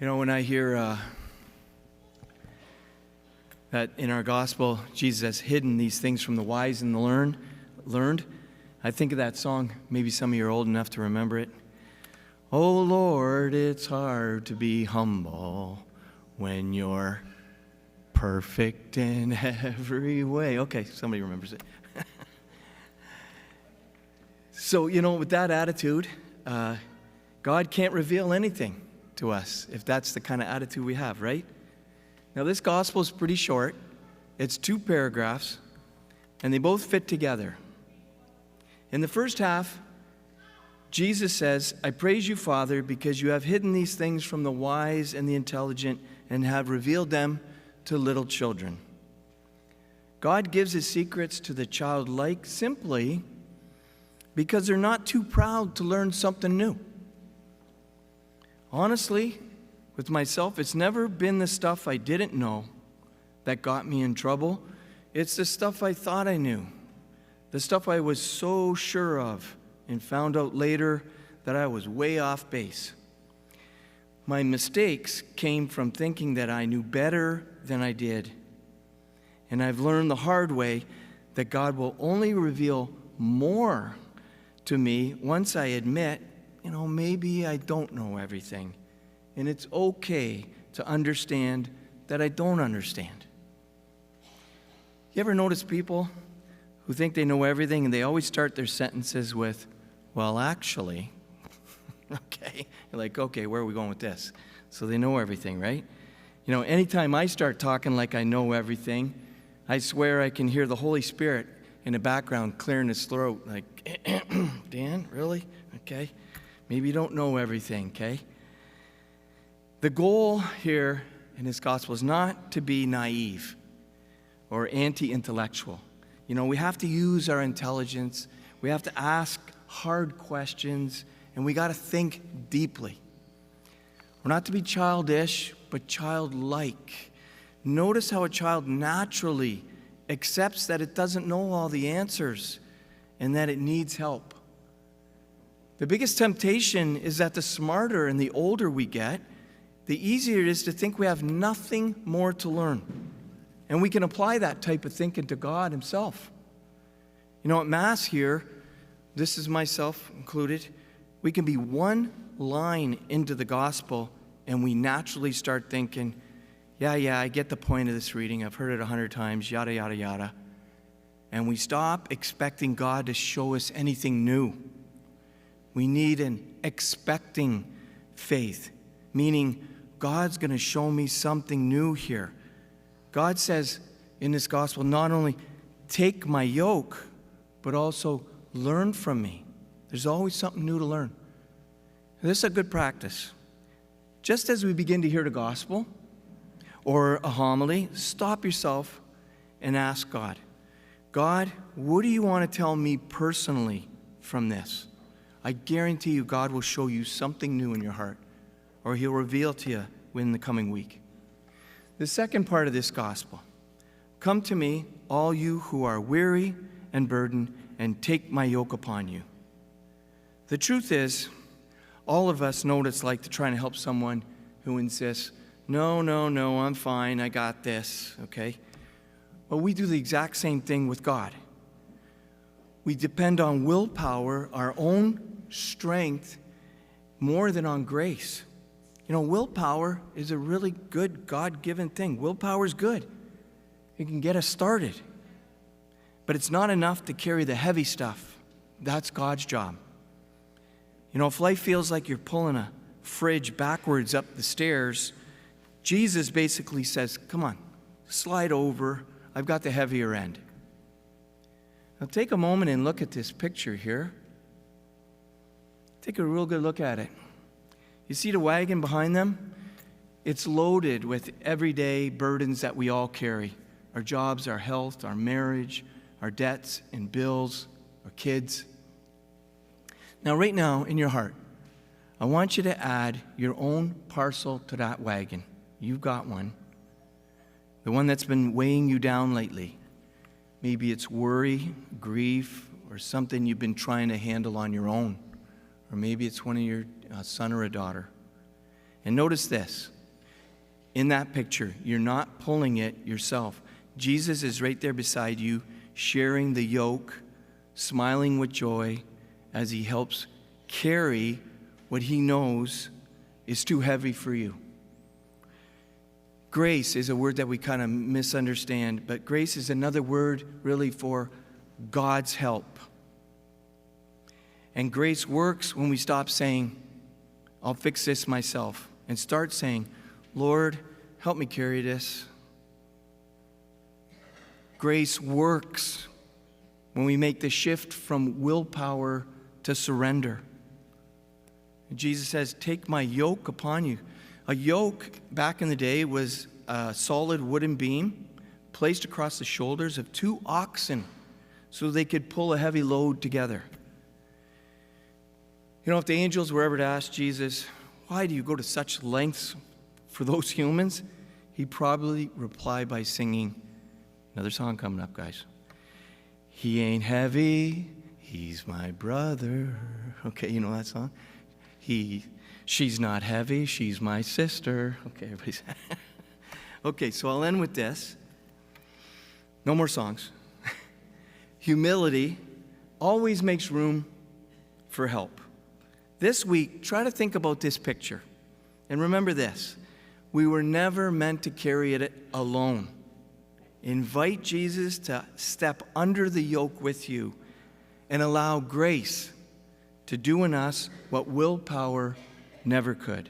You know, when I hear that in our gospel, Jesus has hidden these things from the wise and the learned, I think of that song. Maybe some of you are old enough to remember it. Oh Lord, it's hard to be humble when you're perfect in every way. Okay, somebody remembers it. So, you know, with that attitude, God can't reveal anything to us if that's the kind of attitude we have, right? Now, this gospel is pretty short. It's 2 paragraphs, and they both fit together. In the first half, Jesus says, I praise you, Father, because you have hidden these things from the wise and the intelligent and have revealed them to little children. God gives his secrets to the childlike simply because they're not too proud to learn something new. Honestly, with myself, it's never been the stuff I didn't know that got me in trouble. It's the stuff I thought I knew, the stuff I was so sure of and found out later that I was way off base. My mistakes came from thinking that I knew better than I did. And I've learned the hard way that God will only reveal more to me once I admit, you know, maybe I don't know everything. And it's okay to understand that I don't understand. You ever notice people who think they know everything and they always start their sentences with, well, actually, okay? You're like, okay, where are we going with this? So they know everything, right? You know, anytime I start talking like I know everything, I swear I can hear the Holy Spirit in the background clearing his throat, like, Dan, really? Okay. Maybe you don't know everything, okay? The goal here in this gospel is not to be naive or anti-intellectual. You know, we have to use our intelligence. We have to ask hard questions, and we got to think deeply. We're not to be childish, but childlike. Notice how a child naturally accepts that it doesn't know all the answers and that it needs help. The biggest temptation is that the smarter and the older we get, the easier it is to think we have nothing more to learn. And we can apply that type of thinking to God himself. You know, at Mass here, this is myself included, we can be one line into the gospel and we naturally start thinking, yeah, I get the point of this reading. I've heard it 100 times, yada, yada, yada. And we stop expecting God to show us anything new. We need an expecting faith, meaning God's going to show me something new here. God says in this gospel, not only take my yoke, but also learn from me. There's always something new to learn. And this is a good practice. Just as we begin to hear the gospel or a homily, stop yourself and ask God, God, what do you want to tell me personally from this? I guarantee you God will show you something new in your heart, or he'll reveal to you in the coming week. The second part of this gospel, come to me, all you who are weary and burdened, and take my yoke upon you. The truth is, all of us know what it's like to try and help someone who insists, no, I'm fine, I got this, okay? Well, we do the exact same thing with God. We depend on willpower, our own strength, more than on grace. You know, willpower is a really good God-given thing. Willpower is good. It can get us started. But it's not enough to carry the heavy stuff. That's God's job. You know, if life feels like you're pulling a fridge backwards up the stairs, Jesus basically says, come on, slide over. I've got the heavier end. Now take a moment and look at this picture here. Take a real good look at it. You see the wagon behind them? It's loaded with everyday burdens that we all carry. Our jobs, our health, our marriage, our debts and bills, our kids. Now, right now, in your heart, I want you to add your own parcel to that wagon. You've got one. The one that's been weighing you down lately. Maybe it's worry, grief, or something you've been trying to handle on your own. Or maybe it's one of your son or a daughter. And notice this. In that picture, you're not pulling it yourself. Jesus is right there beside you, sharing the yoke, smiling with joy as he helps carry what he knows is too heavy for you. Grace is a word that we kind of misunderstand, but grace is another word really for God's help. And grace works when we stop saying, I'll fix this myself, and start saying, Lord, help me carry this. Grace works when we make the shift from willpower to surrender. And Jesus says, take my yoke upon you. A yoke back in the day was a solid wooden beam placed across the shoulders of 2 oxen so they could pull a heavy load together. You know, if the angels were ever to ask Jesus, why do you go to such lengths for those humans? He'd probably reply by singing another song coming up, guys. He ain't heavy, he's my brother. Okay, you know that song? She's not heavy, she's my sister. Okay, everybody's okay, so I'll end with this. No more songs. Humility always makes room for help. This week, try to think about this picture. And remember this, we were never meant to carry it alone. Invite Jesus to step under the yoke with you and allow grace to do in us what willpower never could.